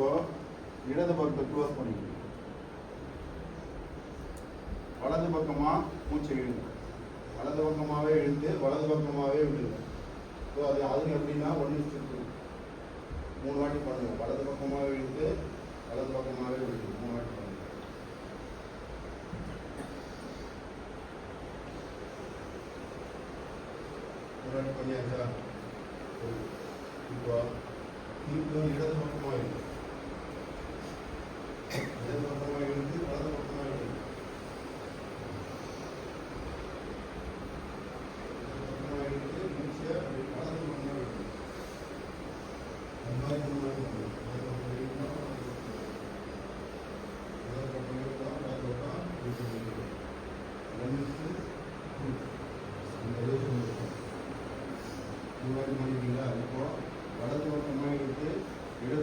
இப்போ இடது பக்கத்தை க்ளோஸ் பண்ணிக்கணும். வலது பக்கமாக மூச்சை இழுங்க. வலது பக்கமாகவே இழுத்து வலது பக்கமாகவே விடுங்க. ஸோ அது எப்படின்னா 1:2 3 வாட்டி பண்ணுங்க. வலது பக்கமாகவே இழுத்து வலது பக்கமாகவே விடுங்க. 3 வாட்டி பண்ணுங்க. பண்ணியாச்சா? இப்போ இடது பக்கமாக